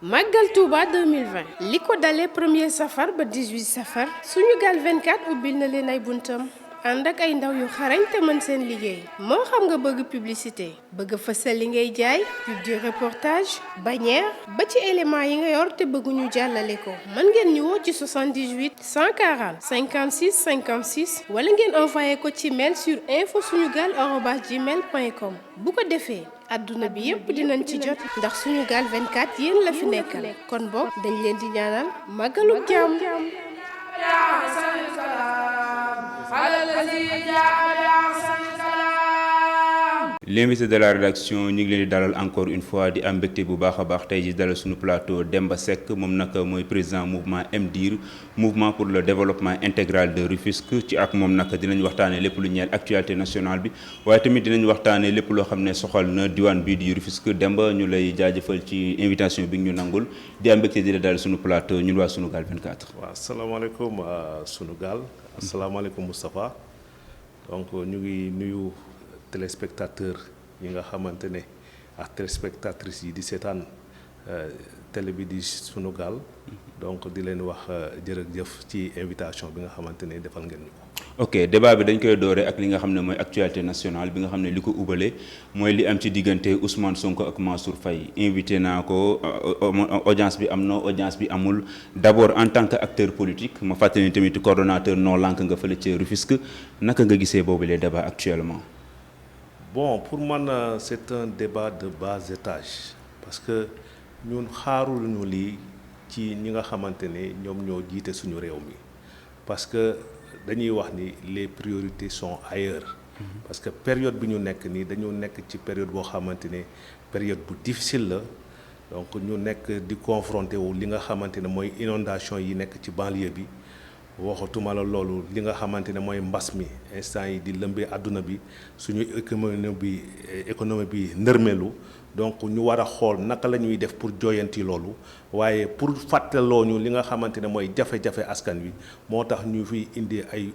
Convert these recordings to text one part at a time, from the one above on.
Magal Touba 2020 li ko dalee 1er safar ba 18 safar Sunugal 24 ubbil na leen ay buntam ànd ak ay ndaw yu xarañ te mën seen liggéey moo xam nga bëgg publicité bëgg fësal li ngay jaay pub de reportage bannière ba ci élément yi nga yor te bëgguñu jàllale ko mën ngeen ñu woo ci 78 140 56 56 wala ngeen envoyé ko ci mail sur info-sunugal@gmail.com bu ko defee adduna bi yépp dinañ ci jot ndax Sunugal 24 yéen la fi nekkal kon boog dañ leen di ñaanal màggalu jàmm. L'invité de la rédaction ñu ngi leen di dalal encore une fois di am mbégte bu baax a baax tey ji dalal suñu plateau Demba Seck moom nag mooy président mouvement MDIR mouvement pour le développement intégral de Rufisque ci ak moom nag dinañ waxtaanee lépp lu ñeel actualité nationale bi waaye tamit dinañ waxtaanee lépp loo xam ne soxal na diwaan bii di Rufisque. Demba ñu lay jaajëfal ci invitation bi ñu nangul di am mbégte di la dalal suñu plateau ñun waa Sunugal 24. waaw asalaamaaleykum Sunugal asalaamaaleykum Moustapha donc ñu ngi nuyu téléspectateurs yi nga xamante ne ak téléspectatrices yi di seetaan télé bi di Sunugal donc di leen wax jërëjëf ci invitation bi nga xamante ne defal ngeen ñu ko. ok débat bi dañ koy doore ak li nga xam ne mooy actualité nationale bi nga xam ne li ko ubale mooy li am ci diggante Ousmane Sonko ak Mansour Faye invité naa ko audience bi am na audience bi amul d'abord en tant que acteur politique ma fàttali ni tamit coordonnateur non lank nga fële ca Rufisque naka nga gisee boobu les débats actuellement. Bon, pour moi, c'est un débat de bas étage parce que ñun xaarul ñu lii ci ñi nga xamante ne ñoom ñoo jiite suñu réew mi parce que dañuy wax ni les priorités sont ailleurs. Parce que période bi ñu nekk nii dañu nekk ci période boo xamante ne période bu difficile la donc ñu nekk di confronté wu li nga xamante ne mooy inondation yi nekk ci banlieue bi. waxatuma la loolu li nga xamante ne mooy mbas mi instant yi di lëmbee àdduna bi suñu économie bi ndërmeelu donc ñu war a xool naka la ñuy def pour jooyanti loolu waaye pour fàttaloo ñu li nga xamante ne mooy jafe-jafe askan wi moo tax ñu fi indi ay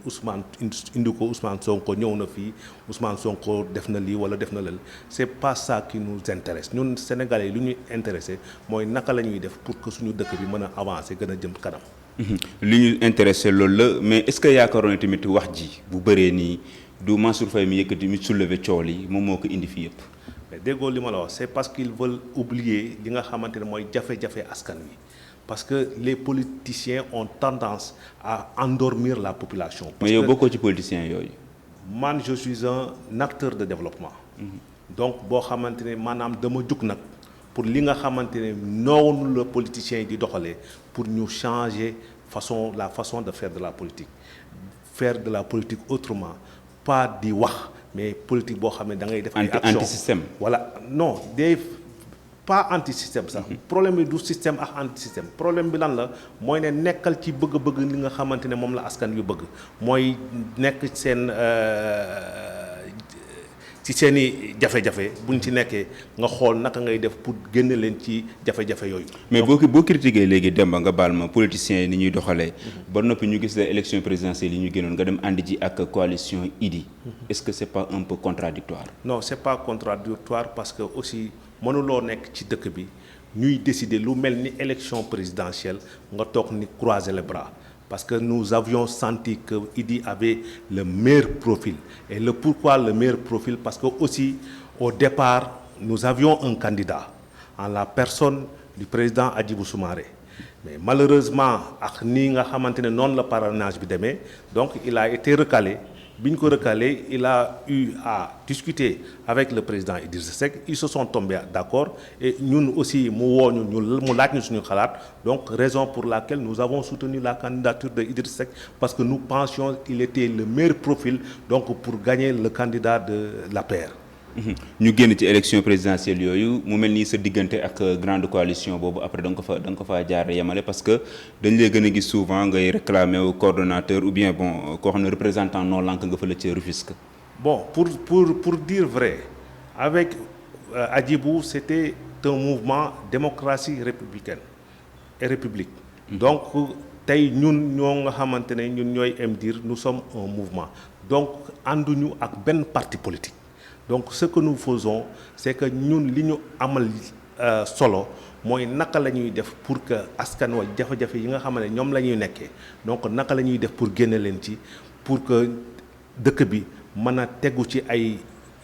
indi ko Ousmane Sonko ñëw na fii Ousmane Sonko def na lii wala def na lël c'est pas ça qui nous intéresse ñun Sénégalais yi lu ñuy intéressé mooy naka la ñuy def pour que suñu dëkk bi mën a avancer gën a jëm kanam. li ñu intéressé loolu la mais est-ce que yaakaaroon na tamit wax ji bu bëree nii du Mansour Faye mi yëkkati mi soulever coow yi moom moo ko indi fii yëpp. mais déggoo li ma la wax c'est parce qu'ils veulent oublier li nga xamante ne mooy jafe-jafe askan wi parce que les politiciens ont tendance à endormir la population. mais yow bokkoo ci politiciens yooyu. man je suis un acteur de développement. donc boo xamante ne maanaam dama jug nag. pour li nga xamante ne noonu la politiciens yi di doxalee pour ñu changer la façon de faire de la politique autrement pas di wax mais politique boo xam ne da ngay def ay action anti-système. voilà non day pas anti-système sax. problème bi du système ak anti-système problème bi lan la mooy ne nekkal ci bëgg-bëgg li nga xamante ne moom la askan yu bëgg mooy nekk ci seeni jafe-jafe buñ ci nekkee nga xool naka ngay def pour génne leen ci jafe-jafe yooyu. mais boo critiqué léegi Demba nga baal ma politiciens yi ni ñuy doxalee. ba noppi ñu gis la élection présidentielle yi ñu génnoon nga dem ànd ji ak coalition Idy. est-ce que c'est pas un peu contradictoire. non c'est pas contradictoire parce que aussi mënuloo nekk ci dëkk bi ñuy décider lu mel ni élection présidentielle nga toog ni croiser les bras. Parce que nous avions senti que Idy avait le meilleur profil. Et pourquoi le meilleur profil? Parce que aussi, au départ, nous avions un candidat en la personne du président Hadjibou Soumaré. Mais malheureusement, ak ni nga xamantene non le parrainage bi démé, donc il a été recalé. Bi ñu ko recalé, il a eu à discuter avec le président Idrissa Seck. Ils se sont tombés d'accord et ñun aussi mu laaj ñu suñu xalaat. Donc raison pour laquelle nous avons soutenu la candidature de Idrissa Seck parce que nous pensions qu'il était le meilleur profil donc pour gagner le candidat de l'APR. ñu génn ci élection présidentielle yooyu mu mel nii sa diggante ak grande coalition boobu après da nga ko fa jaar yemale parce que dañ lay gën a gis souvent ngay réclamer au coordonnateur ou bien bon koo xam ne représentant non lank nga fa la ci Rufisque. bon pour dire vrai avec Hadjibou c'était un mouvement démocratie républicaine et république. donc tey ñun ñoo nga xamante ne ñun ñooy MDIR nous sommes un mouvement donc ànduñu ak benn parti politique. donc ce que nous faisons c'est que ñun li ñu amal solo mooy naka la ñuy def pour que askan wa jafe-jafe yi nga xam ne ñoom la ñuy nekkee donc naka la ñuy def pour génne leen ci pour que dëkk bi mën a tegu ci ay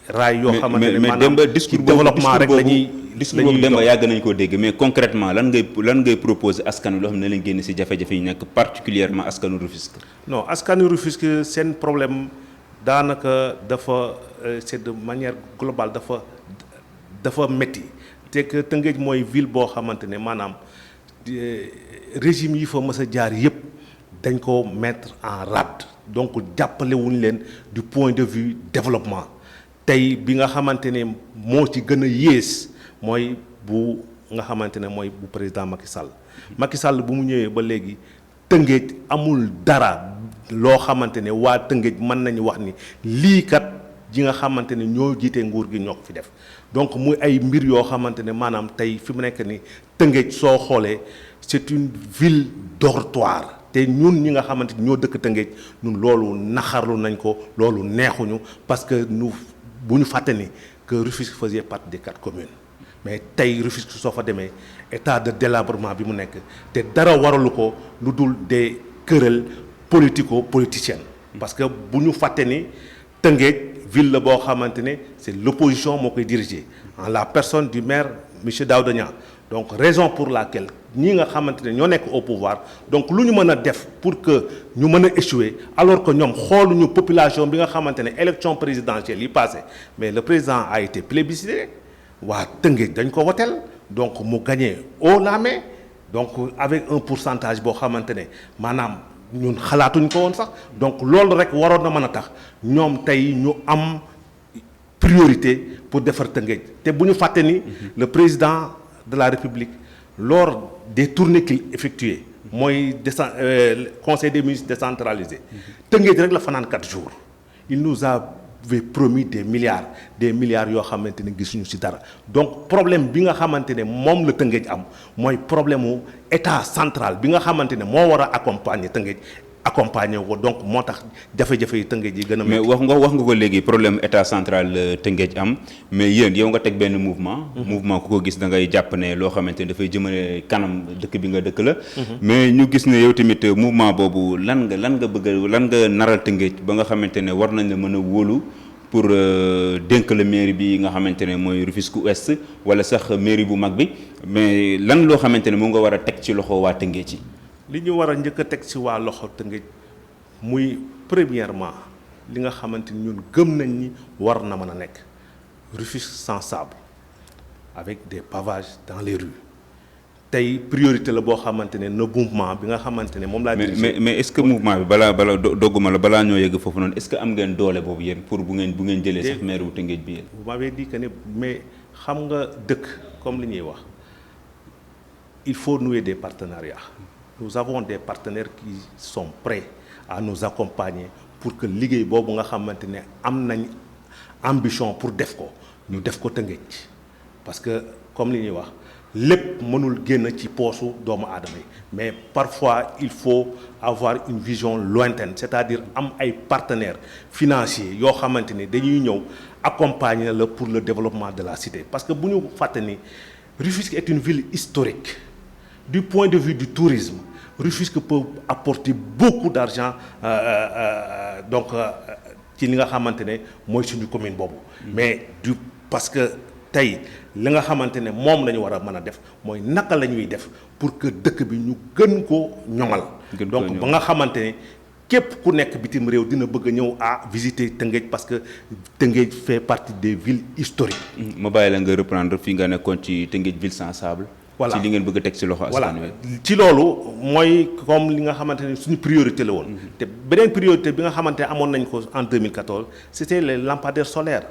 raay yoo xamante ne maanaam ci développement rek la ñuy discours boobu Demba yàgg nañ koo dégg mais concrètement lan ngay proposer askan wi loo xam ne leen génn ci jafe-jafe yi nekk particulièrement askanu Rufisque. non askanu Rufisque seen problème daanaka dafa c'est de manière globale dafa métti te que Tëngéej mooy ville boo xamante ne maanaam régime yi fa mës a jaar yépp dañ ko mettre en rade donc jàppale wuñ leen du point de vue développement tey bi nga xamante ne moo ci gën a yées mooy bu nga xamante ne mooy bu président Macky Sall. Macky Sall bu mu ñëwee ba léegi Tëngéej amul dara loo xamante ne waa Tëngéej mën nañu wax ni lii kat ji nga xamante ne ñoo jiite nguur gi ñoo ko fi def donc muy ay mbir yoo xamante ne maanaam tey fi mu nekk ni Tëngéej soo xoolee c'est une ville dortoir te ñun ñi nga xamante ni ñoo dëkk Tëngéej ñun loolu naxarlu nañ ko loolu neexuñu parce que bu ñu fàtte ni que Rufisque faisait partie des 4 communes mais tey Rufisque soo fa demee état de délabrement bi mu nekk te dara waralu ko lu dul des querelles politico-politiciennes parce que bu ñu fàtte ni Tëngéej ville la boo xamante ne c'est l'opposition moo koy diriger en la personne du maire monsieur Daouda Niang donc raison pour laquelle ñi nga xamante ne ñoo nekk au pouvoir donc lu ñu mën a def pour que ñu mën a échouer alors que ñoom xooluñu population bi nga xamante ne élection présidentielle yi passé mais le président a été plébiscité waa Tëngéej dañ ko woteel donc mu gagné haut la main donc avec un pourcentage boo xamante ne maanaam ñun xalaatuñ ko woon sax donc loolu rek waroon na mën a tax ñoom tey ñu am priorité pour defar Tëngéej te bu ñu fàtte ni le président de la République lors des tournées qu'il effectuait mooy conseil des ministres décentralisé Tëngéej rek la fanaan 4 jours il nous avait promis des milliards yoo xamante ne gisuñu ci dara donc problème bi nga xamante ne moom la Tëngéej am mooy problème mu état central bi nga xamante ne moo war a accompagner Tëngéej accompagner ko donc moo tax jafe-jafe yi Tëngéej yi gën a. mais wax nga ko léegi problème état central Tëngéej am mais yéen yow nga teg benn mouvement. mouvement ku ko gis da ngay jàpp ne loo xamante ne dafay jëmale kanam dëkk bi nga dëkk la. mais ñu gis ne yow tamit mouvement boobu lan nga naral Tëngéej ba nga xamante ne war nañ la mën a wóolu pour dénk la mairie bi nga xamante ne mooy Rufisque Ouest wala sax mairie bu mag bi mais lan loo xamante ne moom nga war a teg ci loxo waa Tëngéej ci. li ñu war a njëkk a teg ci waa loxo Tëngéej muy premièrement li nga xamante ni ñun gëm nañ ni war na mën a nekk Rufisque sans sable avec des pavages dans les rues tey priorité la boo xamante ne na mouvement bi nga xamante ne moom laa. mais est-ce que mouvement bi balaa dogguma la balaa ñoo yegg foofu noonu est-ce que am ngeen doole boobu yéen pour bu ngeen jëlee sax maire wu Tëngéej bi yéen. vous m'avez dit que ne mais xam nga dëkk comme li ñuy wax il faut nouer des partenariats. Nous avons des partenaires qui sont prêts à nous accompagner pour que liggéey boobu nga xamante ne am nañ ambition pour def ko ñu def ko Tëngéej parce que comme li ñuy wax lépp mënul génn ci poosu doomu aadama yi mais parfois il faut avoir une vision lointaine c'est-à-dire am ay partenaires financiers yoo xamante ni dañuy ñëw accompagner la pour le développement de la cité parce que bu ñu fàtte ni Rufisque est une ville historique. Du point de vue du tourisme, Rufisque peut apporter beaucoup d'argent donc ci li nga xamante ne mooy suñu commune boobu. mais parce que tey li nga xamante ne moom la ñu war a mën a def mooy naka la ñuy def pour que dëkk bi ñu gën ko ñoŋal. donc ba nga xamante ne képp ku nekk bitim réew dina bëgg a ñëw visiter Tëngéej parce que Tëngéej fait partie des villes historiques. ma bàyyi la nga reprendre fi nga nekkoon ci Tëngéej ville sans sable. voilà ci li ngeen bëgg a teg ci loxo askan wi. ci loolu mooy comme li nga xamante ne suñu priorité la woon. te beneen priorité bi nga xamante ne amoon nañ ko en 2014 c'était les lampadaires solaires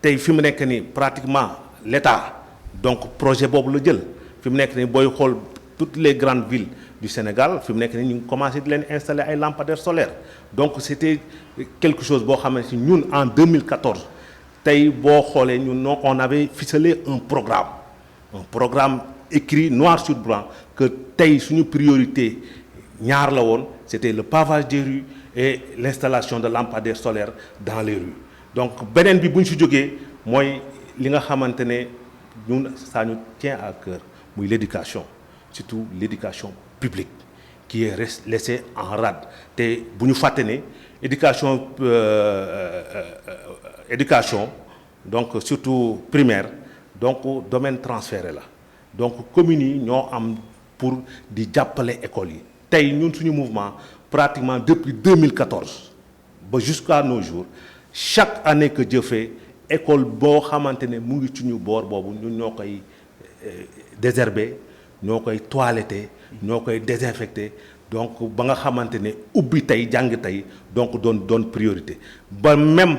tey fi mu nekk ni pratiquement l'État donc projet boobu la jël fi mu nekk ni booy xool toutes les grandes villes du Sénégal fi mu nekk ni ñu ngi commencé di leen installer ay lampadaires solaires donc c'était quelque chose boo xamante ni ñun en 2014 tey boo xoolee ñun on avait ficelé un programme écrit noir sur blanc que tey suñu priorité ñaar la woon c'était le pavage des rues et l'installation de lampadaires solaires dans les rues donc beneen bi bu ñu si jógee mooy li nga xamante ne ñun ça nous tient à cœur muy l'éducation surtout l'éducation publique qui est laissée en rade te bu ñu fàtte ne éducation donc surtout primaire donc domaine transféré la donc communes yi ñoo am pour di jàppale écoles yi tey ñun suñu mouvement pratiquement depuis 2014 ba jusqu'à nos jours chaque année que Dieu fait école boo xamante ne mu ngi suñu boor boobu ñun ñoo koy désherber ñoo koy toiletter ñoo koy désinfecter donc ba nga xamante ne ubbi tey jàng tey donc doon priorité ba même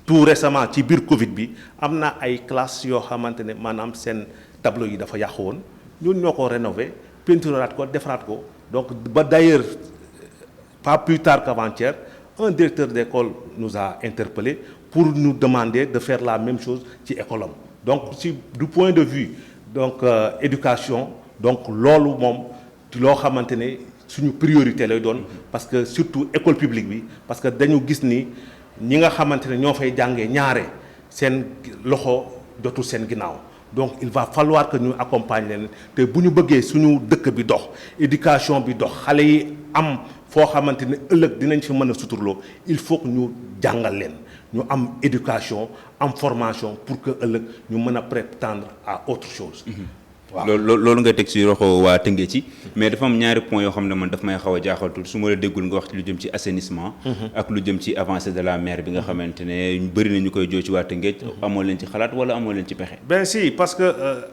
tout récemment ci biir Covid bi am na ay classes yoo xamante ne maanaam seen tableau yi dafa yàqu woon ñun ñoo ko rénover peinturaat ko defaraat ko donc ba d'ailleurs pas plus tard qu'avant-hier un directeur d'école nous a interpellés pour nous demander de faire la même chose ci école am donc si du point de vue donc éducation donc loolu moom loo xamante ne suñu priorité lay doon parce que surtout école publique bi parce que dañu gis ni ñi nga xamante ne ñoo fay jàngee ñaare seen loxo jotul seen ginnaaw donc il va falloir que ñu accompagne leen te bu ñu bëggee suñu dëkk bi dox éducation bi dox xale yi am foo xamante ne ëllëg dinañ fi mën a suturloo il faut que ñu jàngal leen ñu am éducation am formation pour que ëllëg ñu mën a prétendre à autre chose. waaw loolu nga teg ci roxo waa Tëngéej ci mais dafa am ñaari points yoo xam ne man daf may xaw a jaaxal tuuti su ma la déggul nga wax ci lu jëm ci assainissement. ak lu jëm ci avancée de la mer bi nga xamante ne bëri na ñu koy joo ci waa Tëngéej. amoo leen ci xalaat wala amoo leen ci pexe. ben si parce que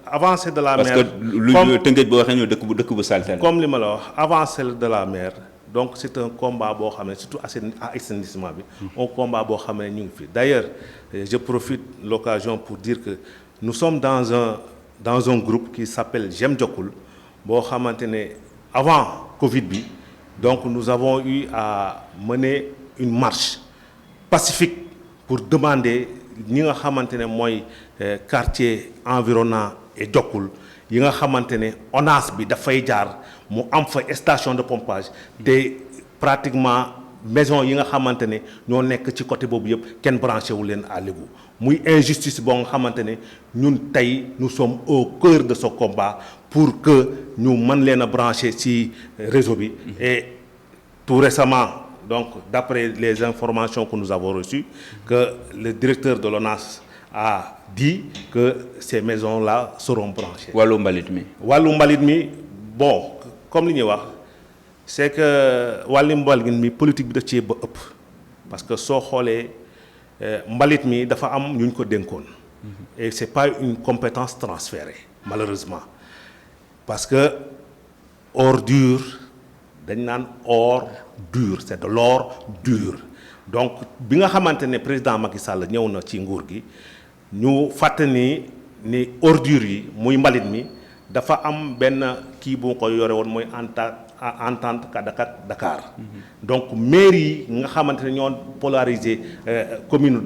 avancée de la mer. parce que lu Tëngéej boo waxee ñoo dëkk bu saltel. comme li ma la wax avancée de la mer donc c'est un combat boo xam ne surtout assainissement bi. un combat boo xam ne ñu ngi fi d'ailleurs je profite l'occasion pour dire que nous sommes dans un groupe qui s'appelle J'aime Diokoul boo xamante ne avant Covid bi donc nous avons eu à mener une marche pacifique pour demander ñi nga xamante ne mooy quartier environnant et Diokoul yi nga xamante ne ONAS bi dafay jaar mu am fa station de pompage te pratiquement maison yi nga xamante ne ñoo nekk ci côté boobu yëpp kenn branché wu leen à l'égout muy injustice boo nga xamante ne ñun tey nous sommes au cœur de ce combat pour que ñu mën leen a branché ci réseau bi et tout récemment donc d'après les informations que nous avons reçues que le directeur de l'ONAS a dit que ces maisons-là seront branchées. wàllu mbalit mi bon comme li ñuy wax c'est que wàllu mbalit mi politique bi daf ci ba ëpp parce que soo xoolee mbalit mi dafa am ñu ko dénkoon et c'est pas une compétence transférée malheureusement parce que ordure dañ naan or dur c'est de l'or dur donc bi nga xamante ne président Macky Sall ñëw na ci nguur gi ñu fàttali ni ordure yi muy mbalit mi dafa am benn kii bu ko yore woon mooy entente Dakar donc mairie yi nga xamante ne ñoo polarisé commune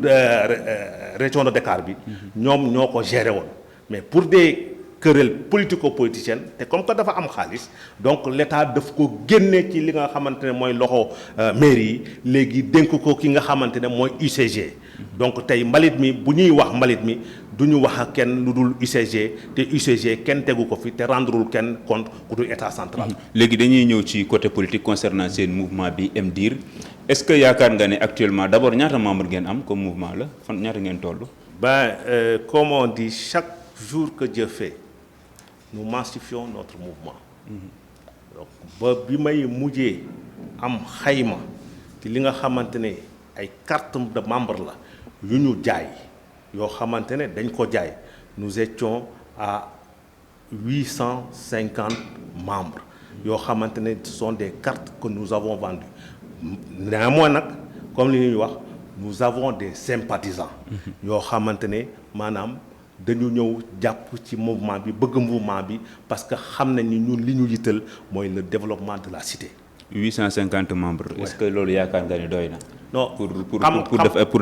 région de Dakar bi ñoom ñoo ko géré woon mais pour des querelles politico-politiciennes te comme que dafa am xaalis donc l'État daf ko génne ci li nga xamante ne mooy loxo mairie yi léegi dénk ko ki nga xamante ne mooy UCG donc tey mbalit mi bu ñuy wax mbalit mi du ñu wax ak kenn lu dul UCG te UCG kenn tegu ko fi te rendrewul kenn compte ku dul état central. léegi dañuy ñëw ci côté politique concernant seen mouvement bi MDIR est-ce que yaakaar nga ne actuellement d'abord ñaata membre ngeen am comme mouvement la fan ñaata ngeen toll. Comme on dit chaque jour que Dieu fait nous massifions notre mouvement. donc ba bi may mujjee am xayma ci li nga xamante ne ay carte de membre la yu ñu jaay yoo xamante ne dañ ko jaay nous étions à 850 membres yoo xamante ne ce sont des cartes que nous avons vendues néanmoins nag comme li ñuy wax nous avons des sympathisants yoo xamante ne maanaam dañu ñëw jàpp ci mouvement bi bëgg mouvement bi parce que xam nañ ni ñun li ñu yitteel mooy le développement de la cité. 850 membres. Ouais. Est-ce que loolu yaakaar nga ni doy na. non pour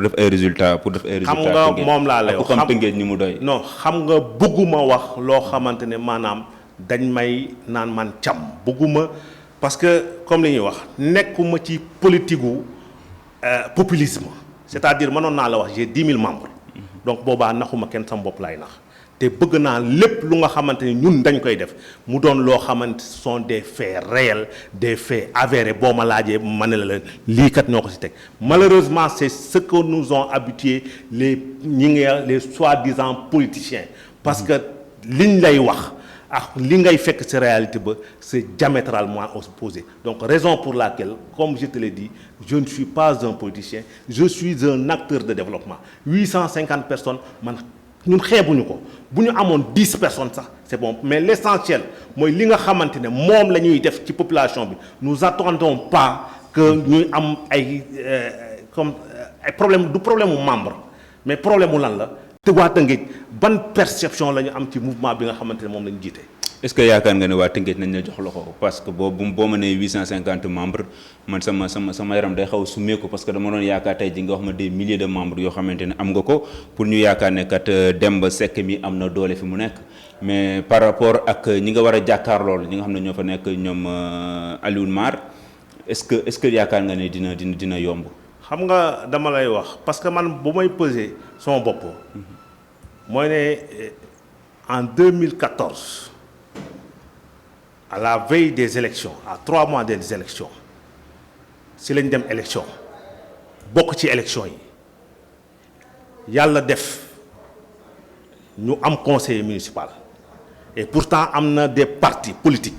def ay résultats xam nga moom laa lay wax xam Tëngéej ni mu doy. non xam nga bëgguma wax loo xamante ne maanaam dañ may naan man cam bëgguma parce que comme li ñuy wax nekkuma ci politique gu populisme c'est-à-dire mënoon naa la wax j'ai 10 000 membres donc boobaa naxuma kenn sama bopp laay nax te bëgg naa lépp lu nga xamante ni ñun dañ koy def mu doon loo xamante sont des faits réels des faits avérés boo ma laajee ma ne la lii kat ñoo ko ci teg malheureusement c'est ce que nous ont habitués les soi-disant politiciens parce que liñ lay wax ak li ngay fekk ci réalité ba c'est diamétralement opposé donc raison pour laquelle comme je te l'ai dit je ne suis pas un politicien je suis un acteur de développement 850 personnes man ñun xeebuñu ko bu ñu amoon 10 personnes sax c'est bon mais l'essentiel mooy li nga xamante ne moom la ñuy def ci population bi nous attendons pas que ñuy am ay ay problème du problème mu membre mais problème mu lan la te waa Tëngéej ban perception la ñu am ci mouvement bi nga xamante ne moom la ñu jiite. est-ce que yaakaar nga ne waa Tëngéej nañ la jox loxo parce que boo ma nee 850 membres man sama yaram day xaw a summeeku parce que dama doon yaakaar tey ji nga wax ma des milliers de membres yoo xamante ne am nga ko pour ñu yaakaar ne kat Demba Seck mi am na doole fi mu nekk mais par rapport ak ñi nga war a jàkkaar lool ñi nga xam ne ñoo fa nekk ñoom Alioune Mar est-ce que yaakaar nga ne dina yomb. xam nga dama lay wax parce que man bu may peser sama bopp mooy ne en 2014 à la veille des élections à 3 mois des élections si lañ dem élection bokk ci élection yi yàlla def ñu am conseiller municipal et pourtant am na des partis politiques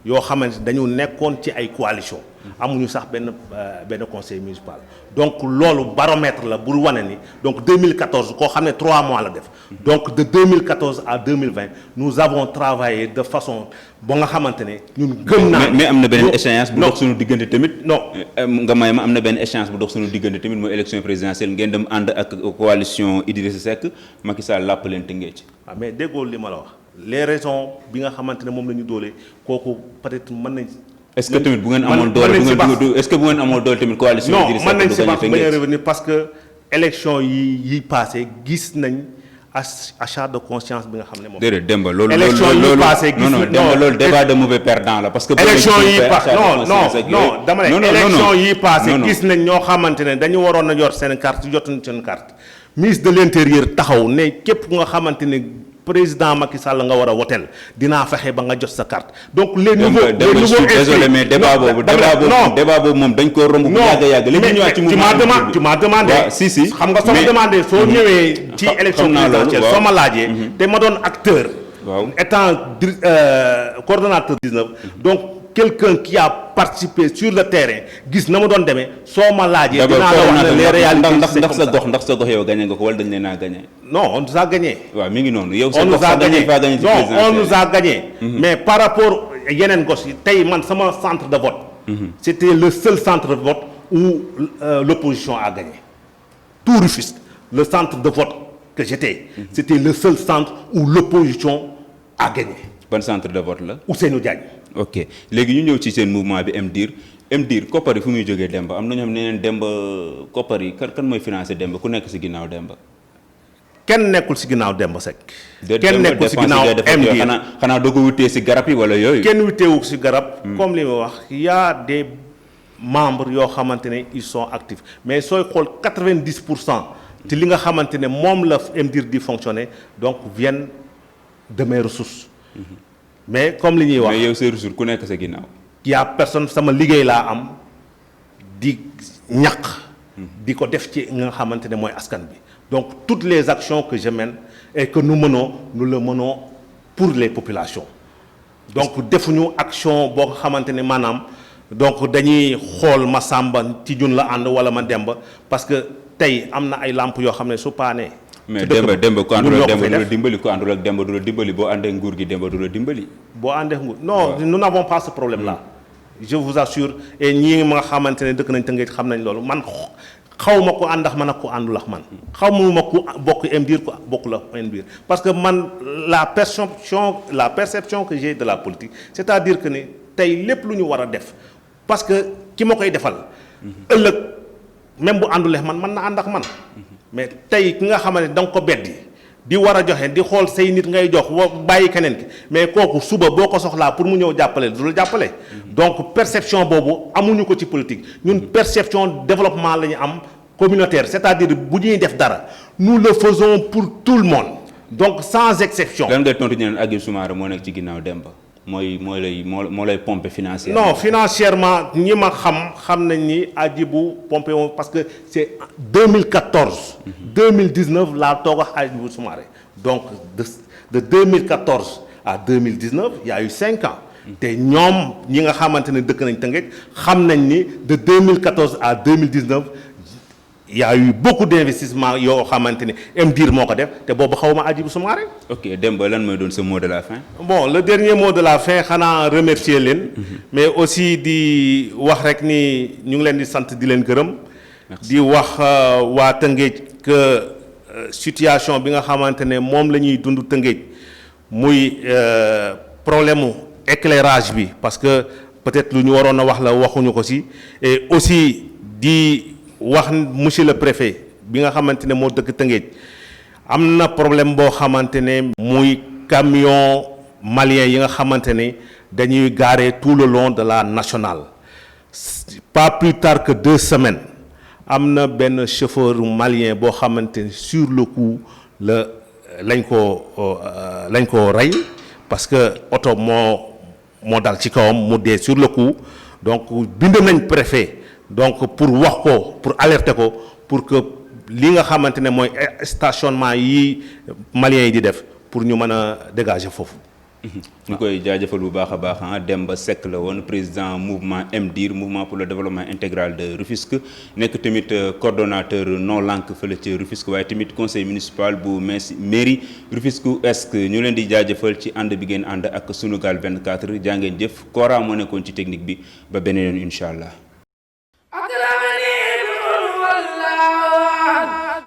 yoo xamante dañu nekkoon ci ay coalition amuñu sax benn conseil municipal donc loolu baromètre la bu wane ni donc 2014 koo xam ne 3 mois la def donc de 2014 à 2020 nous avons travaillé de façon ba nga xamante ne ñun gëm naa mais am na beneen échéance bu dox suñu diggante tamit non nga may ma am na benn échéance bu dox suñu diggante tamit mooy élection présidentielle ngeen dem ànd ak coalition Idrissa Seck Macky Sall làpp leen Tëngéej mais déggoo li ma la wax les raisons bi nga xamante ne moom la ñu doolee kooku peut-être mën nañ est-ce que tamit bu ngeen amoon doole est-ce que bu ngeen amoon doole tamit coalition non mën nañ si bañ a revenir parce que élection yi passé gis nañ achat de conscience bi nga xam ne moom déedéet Demba loolu élection yi passé gis non Demba loolu débat de mauvais perdant la parce que élection yi passé non dama ne élection yi passé gis nañ ñoo xamante ne dañu waroon a yor seen carte jotuñ seen carte ministre de l'intérieur taxaw ne képp ku nga xamante ne président Macky Sall nga war a woteel dinaa fexe ba nga jot sa carte donc les nouveaux désolé mais débat boobu moom dañ ko romb bu yàgg léegi ñëwaat ci tu m'as demandé si xam nga soo ma demandé soo ñëwee ci élection présidentielle soo ma laajee te ma doon acteur étant coordonnateur 19 donc quelqu'un qui a participé sur le terrain gis na ma doon demee soo ma laajee dinaa la wax ne les réalités ndax sa gox yow gagné nga ko wala dañ leen a gagné non on nous a gagné waaw mi ngi noonu yow on nous a gagné non on nous a gagné mais par rapport yeneen gos yi tey man sama centre de vote c'était le seul centre de vote où l'opposition a gagné tout Rufisque le centre de vote que j'étais c'était le seul centre où l'opposition a gagné ban centre de vote la Ousseynou Diagne ok léegi ñu ñëw ci seen mouvement bi MDIR koppar yi fu muy jógee Demba am na ñoo xam ne neen Demba koppar yi kan mooy financé Demba ku nekk ci ginnaaw Demba kenn nekkul ci ginnaaw Demba Seck kenn nekkul ci ginnaaw MDIR xanaa doo ko wutee ci garab yi wala yooyu kenn wuteewu ci garab comme li ma wax y a des membres yoo xamante ne ils sont actifs mais sooy xool 90% ci li nga xamante ne moom la MDIR di fonctionner donc viennent de mes ressources mais comme li ñuy wax mais yow say ressources ku nekk sa ginnaaw. y a personne sama liggéey laa am di ñaq. di ko def ci nga xamante ne mooy askan bi donc toutes les actions que je mène et que nous le menons pour les populations donc defuñu action boo xamante ne maanaam donc dañuy xool ma sàmba ci ñun la ànd wala ma demba parce que tey am na ay làmp yoo xam ne su paanee. mais Demba ku àndul ak Demba du la dimbali ku àndul ak Demba du la dimbali boo àndee nguur gi Demba du la dimbali. boo àndee nguur non nous n'avons pas ce problème là. je vous assure et ñii nga xamante ne dëkk nañ Tëngéej xam nañ loolu man xaw ma ko ànd ak man ak ko àndul ak man. xamuma ku bokk MDIR ku bokkul ak MDIR parce que man la perception que j'ai de la politique c'est-à-dire que ni tey lépp lu ñu war a def parce que ki ma koy defal. ëllëg même bu àndulee man mën na ànd ak man. mais tey ki nga xamante ne da nga ko beddi di war a joxe di xool say nit ngay jox bàyyi keneen ki mais kooku suba boo ko soxlaa pour mu ñëw jàppale du la jàppale. donc perception boobu amuñu ko ci politique ñun perception développement la ñu am communautaire, c'est-à-dire bu ñuy def dara nous le faisons pour tout le monde donc sans exception. lan ngay tontu ñu ne Hadjibou Soumaré moo nekk ci ginnaaw Demba moo lay pomper financièrement. Non, financièrement ñi ma xam nañ ni Hadjibou pompé woon parce que c'est 2014. 2019 laa toog ak Hadjibou Soumaré donc de 2014 à 2019 il y a eu 5 ans. te ñoom ñi nga xamante ne dëkk nañ Tëngéej xam nañ ni de 2014 à 2019 il y a eu beaucoup d'investissements yoo xamante ni MDIR moo ko def te boobu xawma Hadjibou Soumaré. ok Demba lan mooy doon ce mot de la fin. Bon, le dernier mot de la fin xanaa remercier leen. mais aussi di wax rek ni ñu ngi leen di sant di leen gërëm. di wax waa Tëngéej que situation bi nga xamante ne moom la ñuy dund Tëngéej muy problème mu éclairage bi parce que peut-être lu ñu waroon a wax la waxuñu ko ci et aussi di wax monsieur le préfet bi nga xamante ne moo dëkk Tëngéej am na problème boo xamante ne muy camion malien yi nga xamante ne dañuy garer tout le long de la nationale pas plus tard que 2 semaines am na benn chauffeur malien boo xamante ne sur le coup lañ ko rey parce que oto moo dal ci kawam mu dee sur le coup donc bind nañ préfet donc pour wax ko pour alerter ko pour que li nga xamante ne mooy stationnement yi maliens yi di def pour ñu mën a dégager foofu. ñu koy jaajëfal bu baax a baax Demba Seck la woon président mouvement MDIR mouvement pour le développement intégral de Rufisque nekk tamit coordonnateur non lank fële ci Rufisque waaye tamit conseil municipal bu mairie Rufisque Est ñu leen di jaajëfal ci ànd bi ngeen ànd ak Sunugal 24 jaa ngeen jëf Kora moo nekkoon ci technique bi ba beneen yoon incha allah.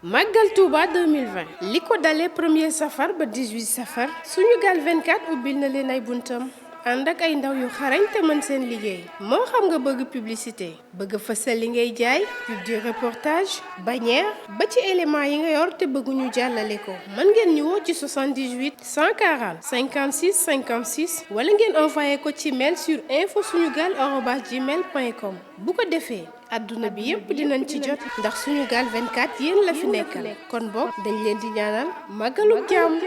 Magal Touba 2020 li ko dalee 1er safar ba 18 safar Sunugal 24 ubbil na leen ay buntam ànd ak ay ndaw yu xarañ te mën seen liggéey moo xam nga bëgg publicité bëgg fësal li ngay jaay pub du reportage bannière ba ci élément yi nga yor te bëgguñu jàllale ko mën ngeen ñu woo ci 78 140 56 56 wala ngeen envoyé ko ci mail sur info-sunugal@gmail.com bu ko defee adduna bi yépp dinañ ci jot ndax Sunugal 24 yéen la fi nekkal kon boog dañ leen di ñaanal màggalu jàmm.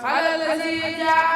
على الذي جاء